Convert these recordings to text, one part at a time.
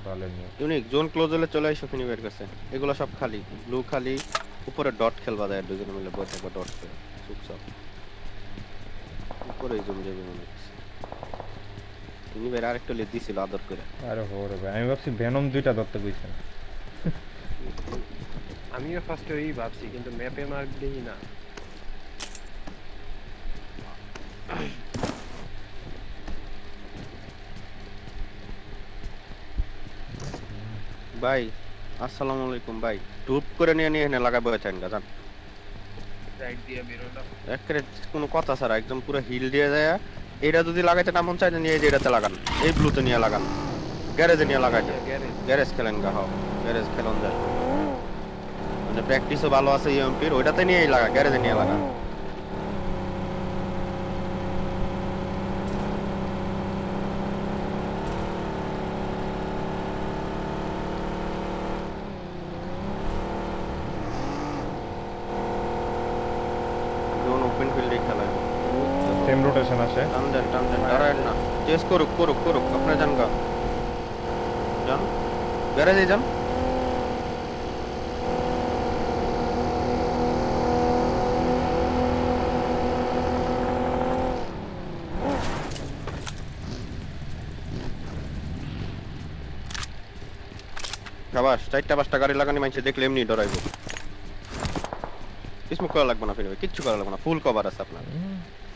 ভালো নিয়ে unique zone close হলে চলে আসো ফিনিবের কাছে। এগুলো সব খালি, ব্লু খালি, উপরে ডট খেলবা যায় দুজনে মিলে বসে থাকবা ডট করে চুপচাপ। উপরে জুম যাবে মনে হচ্ছে। ফিনিবের আরেকটা লিড দিছিল আদর করে। আরে হোরে ভাই আমি ভাবছি ভেনম দুইটা ধরতে কইছেন আমিও ফার্স্টে ওই ভাবছি কিন্তু ম্যাপে মার্ক দেই না। ভাই আসসালামু আলাইকুম ভাই। টুপ করে নিয়ে নিয়ে এখানে লাগাই বসেছেন গাজান। রাইট দিয়ে বেরোলাম। একেবারে কোনো কথা ছাড়া একদম পুরো হিল দিয়ে যায়। এটা যদি লাগাইতে না মন চায় নিয়ে এই যে এটাতে লাগান, এই ব্লুতে নিয়ে লাগান, গ্যারেজে নিয়ে লাগাইতে। গ্যারেজ খেলেন গা, হাও গ্যারেজ খেলন যায় মানে প্র্যাকটিসও ভালো আছে ইএমপির, ওইটাতে নিয়েই লাগা, গ্যারেজে নিয়ে লাগা। জোন ওপেন ফিল্ডে খেলায় সেম রোটেশন আসে টান দেন দাঁড়ায় না। চেস করুক করুক করুক, আপনার যান গা, যান গ্যারেজে যান। সাবাস, 4টা 5টা গাড়ি লাগানি মাইছে দেখলে এমনি ডরাইবো। স্মোক করা লাগবে না, ফিরবে কিচ্ছু করা লাগবে না, ফুল কভার আছে আপনার।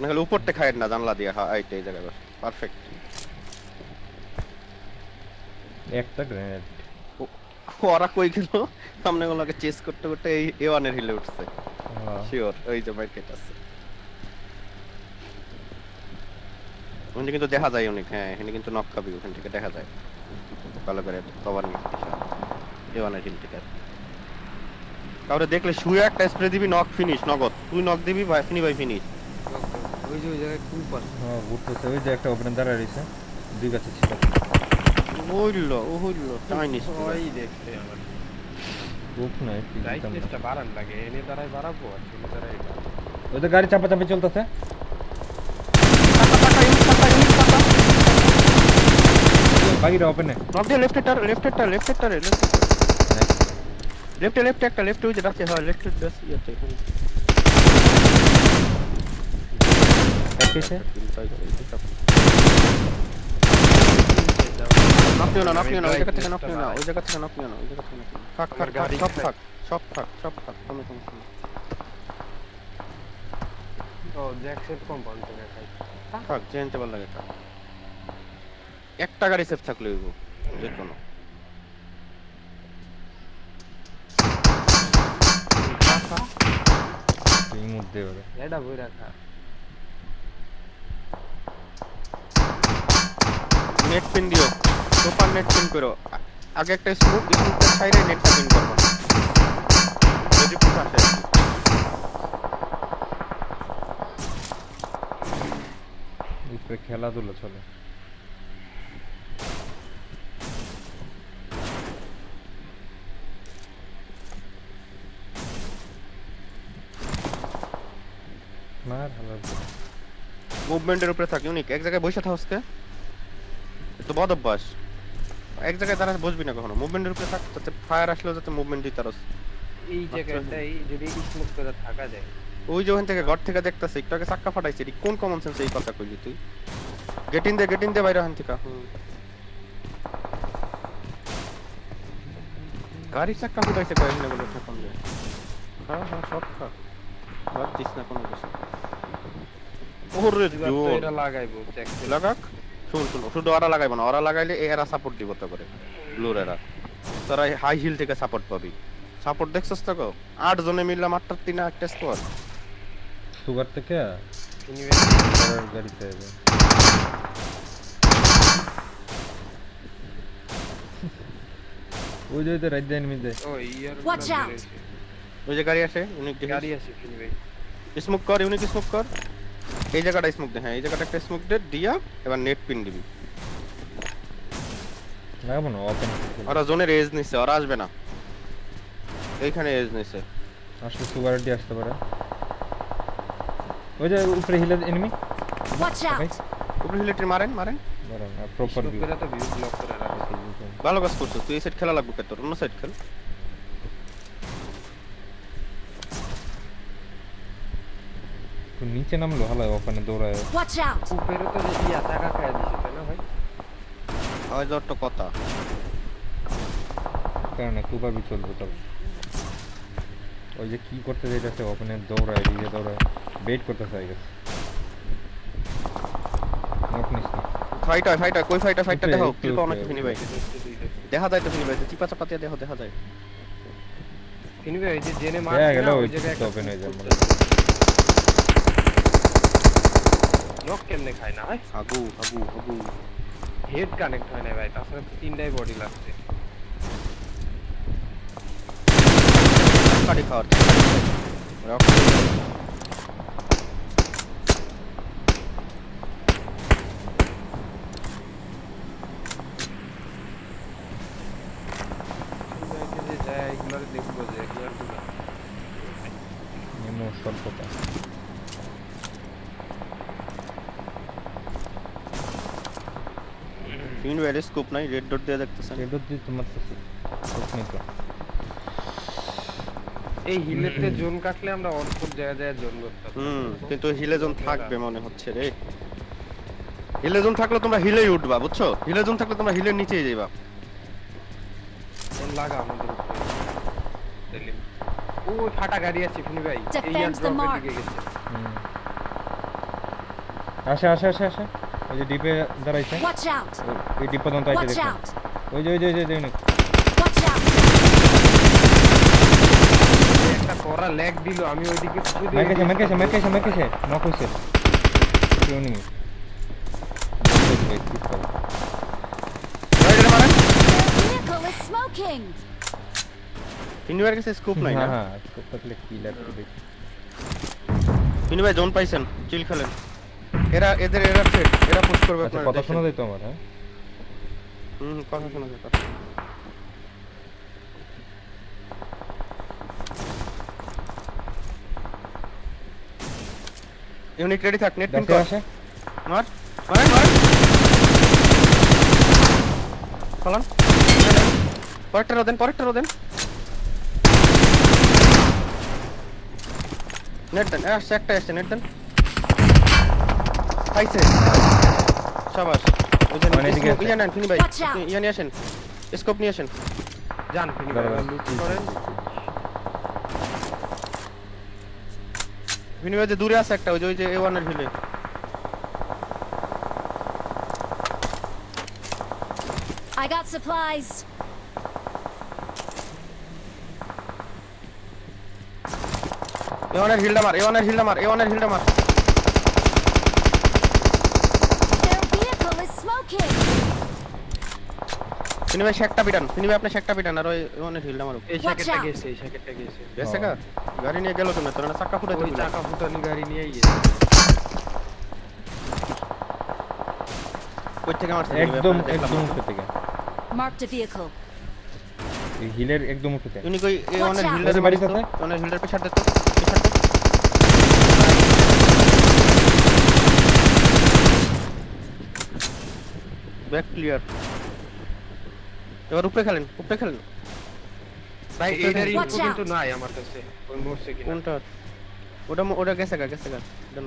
না হলে উপরতে খায়েন না জানলা দিয়ে, হ্যাঁ এইটা এই জায়গায় বস, পারফেক্ট। একটা গ্রেনেড ওরা কই গেল? সামনে গুলোকে চেস করতে করতে এই A1 এর হিলে উঠছে শিওর। ওই যে মার্কেট আছে ওখানে কিন্তু দেখা যায় অনেক। হ্যাঁ এখানে কিন্তু নক খাবি, ওখান থেকে দেখা যায় ভালো করে কভার নিতে। A1 এর হিল থেকে কাউরে দেখলে শুয়ে একটা স্প্রে দিবি, নক ফিনিশ নগদ। তুই নক দিবি ভাই, ফিনি ভাই ফিনিশ। ওই যে ওই জায়গায় খুব পাস। হ্যাঁ ঘুরতেছে ওই যে একটা ওপেন দাঁড়ায় রয়েছে দুই গাছে ছিল ও হইলো চাইনিজ ওই দেখতে আমার বুক নাই ব্রাইটনেসটা বাড়ান লাগে, এনে দাঁড়ায় বাড়াবো আর এনে দাঁড়ায় ওই তো গাড়ি চাপা চাপি চলতেছে বাকিটা ওপেনে নক দিয়ে লেফট একটা লেফট ওই যে রাখছে। হ্যাঁ লেফট বেশ ইয়াতে এখানে কিসে নাপিও না ওই জায়গা থেকে নাপিও না। থাক সব থাক থামে। ও জ্যাকসেট কম্পাউন্ড থেকে খাই। থাক জানতে ভালো লাগে। একটা গাড়ি সেফ থাকলে হইব যে কোনো। এই মধ্যে ওরে এটা বই রাখা নেট পিন দিও, সুপার নেট পিন করো। আগে একটা স্মোকটা ছাইরে নেটটা পিন করবা যদি পুশ আসে। উপরে খেলাধুলা চলে মার হালার মুভমেন্টের উপরে থাক ইউনিক। এক জায়গায় বসে থাকস কে, তো বদ অভ্যাস। এক জায়গায় দাঁড়া বসবি না কখনো, মুভমেন্টের উপরে থাক, যাতে ফায়ার আসলেও যাতে মুভমেন্ট দিতে পারস। এই জায়গাটাই যদি স্মোক করে থাকা যায়। ওই যে ওখান থেকে ঘর থেকে দেখতাছে একটু আগে চাক্কা ফাটাইছে, এটি কোন কমন সেন্স এই কথা কইলি তুই? গেট ইন দে বাইরে ওখান থেকে। গাড়ি চাক্কা ফুটাইছে কয়েকদিন বলে ঠেকান যায়। হ্যাঁ সব থাক, বাদ দিস না কোনো কিছু। ওরে জোর এটা লাগাইবো জ্যাকসেট লাগাক। শুন শুধু ওরা লাগাইবো না, ওরা লাগাইলে এরা সাপোর্ট দিব তো করে ব্লুর এরা। তোরা হাই হিল থেকে সাপোর্ট পাবি। সাপোর্ট দেখছস তো গো 8 জনে মিললাম 8টা 3 একটা স্কোয়াড। সুগার থেকে ইউনিভার্সিটি গাড়িতে ওই যে রাইট দেন মিদে ও ইয়ার Watch out! ওই যে গাড়ি আসে ইউনিক গাড়ি আছে ইউনিভার্সিটি। স্মোক কর, ইউনিক স্মোক কর। এই জায়গাটা স্মোক দে, হ্যাঁ এই জায়গাটা একটা স্মোক দে দিয়া এবার নেট পিন দিবি। লাগাবো না ওপেন ওরা জোনের এজ নিছে, ওরা আসবে না। এইখানে এজ নিছে। আসলে সুগার ডি আসতে পারে ওই যে উপরে হিলে এনিমি Watch out! উপরে হিলেটরি মারেন বড় প্রপার ভিউ করে তো ভিউ ব্লক করে রাখছে। ভালো কাজ করছো তুই এই সাইড খেলা লাগবে কে তোর অন্য সাইড খেল তো নিচে নামলো হালা ওখানে দৌড়ায় Watch out! উপেরও তো যে ইয়া টাকা খাইয়া দিছে তাই না ভাই? হয় যত কথা কারণ একটু ভাবি চলবে তবে ওই যে কি করতে যাইতেছে ওখানে দৌড়ায় দিকে দৌড়ায় বেট করতেছে আই গেছে নোট নিস না ফাইটার কই ফাইটার একটু, দেখো একটু, কিল পাও নাকি একটু, ফিনি ভাই দেখা যায় তো ফিনি ভাই চিপা চাপা দিয়ে দেখো দেখা যায় ফিনি ভাই, ওই যে জেনে দেখা মারছি গেল না, ওই ওই জায়গায় একটা open হয়ে যায় পুশ মনে করছে। নক কেমনে খায় না ভাই? আগু হেড কানেক্ট হয় না ভাই, তাছাড়া তো তিনটাই বডি লাগছে। কাটি খাওয়ার ফিনি ভাইকে যে যায় এগুলোরে দেখবো যে এগুলোর গুলো। নিম্ন স্বল্পতা ফিনি ভাই স্কোপ নাই রেড ডট দিয়ে দেখতেছেন সেটা দিয়ে তোমার কাছে ওখানে তো এই হিলেতে জোন কাটলে আমরা অল্প জায়গায় জোন করতে পারবো। কিন্তু হিলে জোন থাকবে মনে হচ্ছে রে হিলে জোন থাকলে তোমরা হিলেই উঠবা বুঝছো হিলে জোন থাকলে তোমরা হিলের নিচেই যাইবা জোন লাগা আমাদের উপরে। তাইলে ও ফাটা গাড়ি আছে ফিনি ভাই, এই Defend ইয়ার the ড্রপের mark. দিকে গেছে। আসে ওই যে ডিপে দাঁড়াইছে Watch out! ওই ডিপ পর্যন্ত আইতে Watch দেখো out! ওই যে Watch out! একটা করা ল্যাগ দিল, আমি ওইদিকে কিছু দিয়ে মেকেছে নক হইছে কেউ নেই রাইডারে মারেন Their vehicle is smoking! ফিনি ভাইয়ের কাছে স্কোপ নাই না হ্যাঁ স্কোপ থাকলে কি লাগবে দেখি ফিনি ভাই জোন পাইছেন চিল খেলেন এদের সেট এরা পুশ করবে আচ্ছা আপনারা কথা দেখেন। শোনা যায় তো আমার হ্যাঁ কথা শোনা যায় কথা। ইউনিট রেডি থাক নেট পিন দেখতে কর আসে মার ফলান পরেরটা দেন নেট দেন আসছে একটা আসছে নেট দেন পাইছে শাবাশ ওই যে মানে এদিকে আছে। ইয়া নেন ফিনি ভাই Watch out! ইয়া নিয়ে আসেন স্কোপ নিয়ে আসেন জান ফিনি ভাই দাঁড়াও, লুট করেন। ফিনি ভাই যে দূরে আছে একটা ওই যে A1 এর হিলে I got supplies! A1 এর হিলটা মার Their vehicle is smoking! ফিনি ভাই শেকটা পিটান ফিনি ভাই আপনি শেকটা পিটান আর ওই A1 এর হিলটা মারো এই Watch শ্যাকেটটা out! গেছে, এই শ্যাকেটটা গেছে। গেছে কা গাড়ি নিয়ে গেল তুমি তোর না চাকা ফুটাইতে ওই দিলা। চাকা ফুটানি গাড়ি নিয়েই গেছে। কই থেকে মারছে ফিনি ভাই? একদম আপনারা দেখলাম। উপরে থেকে Marked a vehicle. এই হিলের একদম উপরে ইউনি কই A1 এর Watch out! হিলটা ওদের বাড়িতে মারিস আছে? তো A1 এর হিলটার পিছাড় দে তো ব্যাক ক্লিয়ার এবার উপরে খেলেন ভাই Watch এটার out! ইনফো কিন্তু নাই আমার কাছে, ওই মরছে কিনা। কোনটা ওটা গেছে গা এটা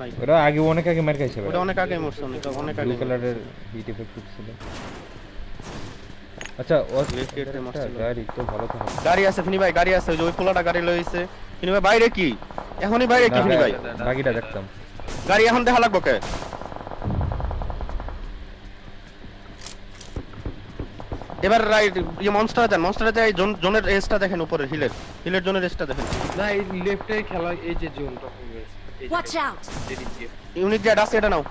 নাই ওরা আগে অনেক আগে মার খাইছে ওটা অনেক আগে মরছে অনেক ব্লু আগে কালারের হিট এফেক্ট ছিল আচ্ছা ও Left gate এ মারছিল। গাড়ি তো ভালো তো হবে গাড়ি আছে ফিনি ভাই গাড়ি আছে ওই যে ওই পোলাটা গাড়ি লইছে ফিনি ভাই বাইরে কি এখনই বাইরে কি ফিনি ভাই বাকিটা দেখতাম গাড়ি এখন দেখা লাগবো কে এবার রাইট ইয়ে মনস্টারে যাই জোনের এজটা দেখেন উপরের হিলের জোনের এজটা দেখেন না এই লেফটে খেলা, এই যে জোন তখন গেছে। এই যে Watch out! এদিক দিয়ে। ইউনিক জ্যাড আছে এটা নাও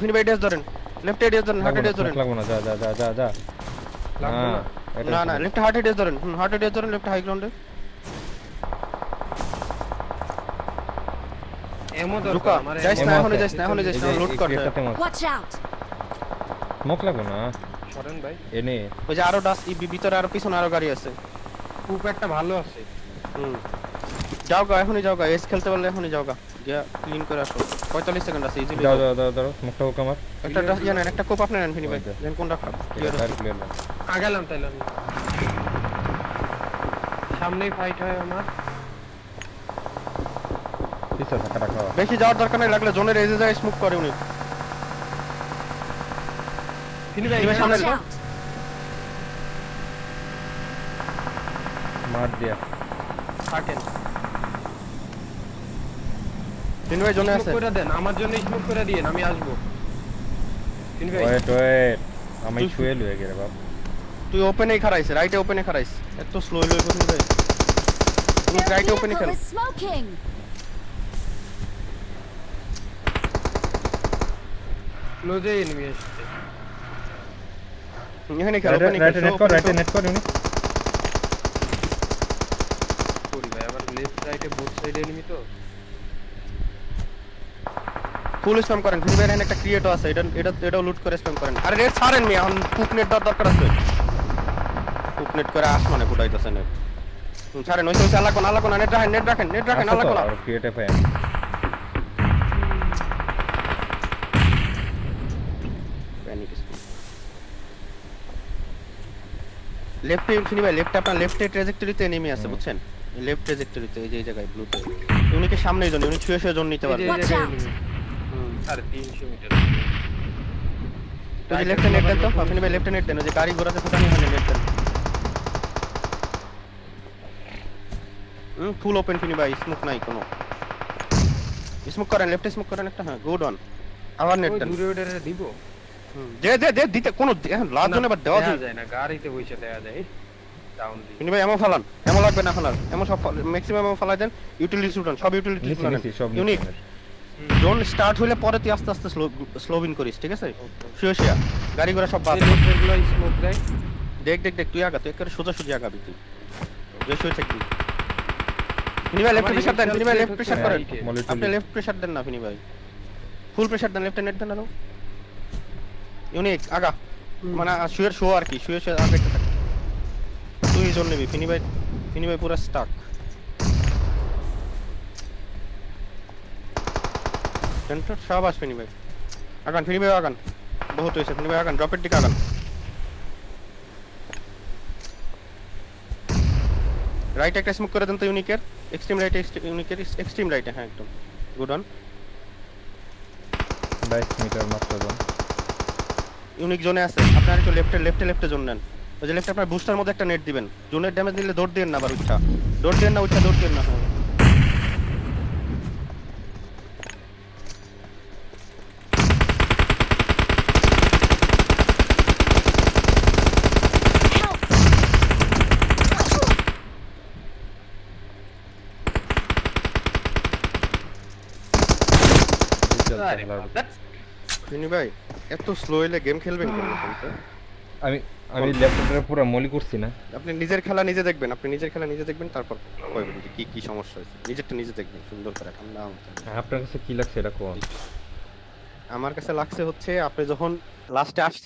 ফিনি ভাই ডেজ ধরেন লেফট এডিয়াস ধরেন হার্ট এডিয়াস ধরেন লাগবো না যা লাগবে না? না লেফট হার্ট এডিয়াস ধরেন হার্ট এডিয়াস ধরেন লেফট হাই গ্রাউন্ডে এমো লুকা দরকার আমার, যাইস এমো না আছে। এখনই যাইস না লুট কর Watch out! স্মোক লাগবো না সরেন ভাই। এনে ওই যে আরো ডাস ভিতরে আরো পিছনে আরো গাড়ি আছে কুপ একটা ভালো আছে। যাও গা এখনই যাও গা এস খেলতে পারলে এখনই যাও গা গিয়া ক্লিন করে আসো 45 সেকেন্ড আছে ইজিলি দাও দাও দাও দাও স্মোকটা হোক আমার একটা ড্রাস জানেন একটা কোপ আপনি নেন ফিনি ভাই ওইটা। দেন কোনটা ক্লিয়ার ক্লিয়ার আগালাম তাইলে আমি সামনেই ফাইট হয় আমার পিছা থাকা রাখা বেশি যাওয়ার দরকার নাই লাগলে জোনের এজে যায় স্মোক করে উনি ফিনি ভাই ফিনি ভাই, সামনে Watch তো। out! মার দিয়া থাকেন ফিনি ভাই জোনে স্মোক আছে করে দেন আমার জন্য স্মোক করে দিয়েন আমি আসবো ফিনি ভাই ওয়েট ওয়েট আমি ছুঁয়ে লুয়ে গেলে বাপ তুই ওপেনেই খারাইছ রাইটে ওপেনে খারাইছ এত স্লো লই ফিনি ভাই তুমি Their রাইটে ওপেনে vehicle খেল is smoking! ক্লোজে এনিমি আসছে এখানে খেল ওপেনে রাইটে নেট কর রাইটে নেট কর উনি করি ভাই আবার লেফট রাইটে বোথ সাইডে এনিমি তো ফুল স্প্যাম করেন ফিনি ভাই এখানে একটা ক্রিয়েটও আছে এটাও লুট করে স্প্যাম করেন আরে রেড ছাড়েন মি এখন কুক নেট দেওয়ার দরকার আছে কুক নেট করে আসমানে ফুটাইতেছে নেট ছাড়েন ওই আল্লাহ কোন নেট রাখেন আল্লাহ কোন আর ক্রিয়েটিভ হয় প্যানিক লেফটে ফিনি ভাই লেফটে আপনার লেফটে ট্র্যাজেক্টরিতে এনিমি আছে বুঝছেন লেফট ট্র্যাজেক্টরিতে এই যে এই জায়গায় ব্লুতে উনিকে সামনেই জন উনি ছুঁয়ে জন নিতে পারবে Watch out! আর 300 মিটার তুই লেফটে নেট দেন তো ফিনি ভাই লেফটে নেট দেন ওই যে গাড়ি ঘোড়াতে ফোটানি ওখানে নেট দেন ফুল ওপেন ফিনি ভাই স্মোক নাই কোনো স্মোক করেন লেফটে স্মোক করেন একটা হ্যাঁ গুড অন আবার নেট ওই দেন দূরে ওটারে দিব দে দিতে কোনো লাভ জন্য বাদ দেওয়া দেওয়া যায় না গাড়িতে বসে দেওয়া যায় ডাউন দি ফিনি ভাই এমন ফালান এমন লাগবে না ফালান এমন সব ম্যাক্সিমাম এমন ফালাই দেন ইউটিলিটি স্টুডেন্ট সব ইউটিলিটি নিচে স্টুডেন্ট নিচে সব ইউনিক জোন স্টার্ট হলে পরে তুই আস্তে আস্তে স্লো ইন করিস ঠিক আছে শুয়ে গাড়ি ঘোড়া সব বাদ লেফটেরগুলো স্মোক দেয় দেখ তুই আগা তুই একেবারে সোজা আগাবি তুই শুয়ে থাকবি ফিনি ভাই লেফট প্রেসার দেন ফিনি ভাই লেফট প্রেসার করেন আপনি লেফট প্রেসার দেন না ফিনি ভাই ফুল প্রেসার দেন লেফট নেট দেন আরো ইউনিক আগা মানে শুয়ের শো আর কি শুয়ে আগে থাক তুই জোন নিবি ফিনি ভাই পুরো স্টাক সেন্টার শাবাশ ফিনি ভাই আগান বহুত হয়েছে ফিনি ভাই আগান ড্রপের দিকে আগান রাইট একটা স্মোক করে দেন তো ইউনিকের এক্সট্রিম রাইটে ইউনিকের এক্সট্রিম রাইটে হ্যাঁ একদম গুড অন 22 মিটার মাত্র জন ইউনিক জোনে আছে আপনার একটু লেফটে জোন নেন ওই যে লেফটে আপনার বুস্টার মধ্যে একটা নেট দিবেন জোনের ড্যামেজ নিলে দৌড় দেন না আবার দৌড় দেন না হ্যাঁ Help! আরে বাবা ফিনি ভাই এত স্লো হইলে গেম খেলবেন কেন কিন্তু আমি ল্যাপটপটা পুরো মলি করছি না আপনি নিজের খেলা নিজে দেখবেন তারপর কইবেন যে কি সমস্যা হয়েছে নিজেরটা নিজে দেখবেন সুন্দর করে ঠান্ডা মাথায়। আপনার কাছে কি লাগছে এটা কোন আমার কাছে লাগছে হচ্ছে আপনি যখন লাস্টে আসছে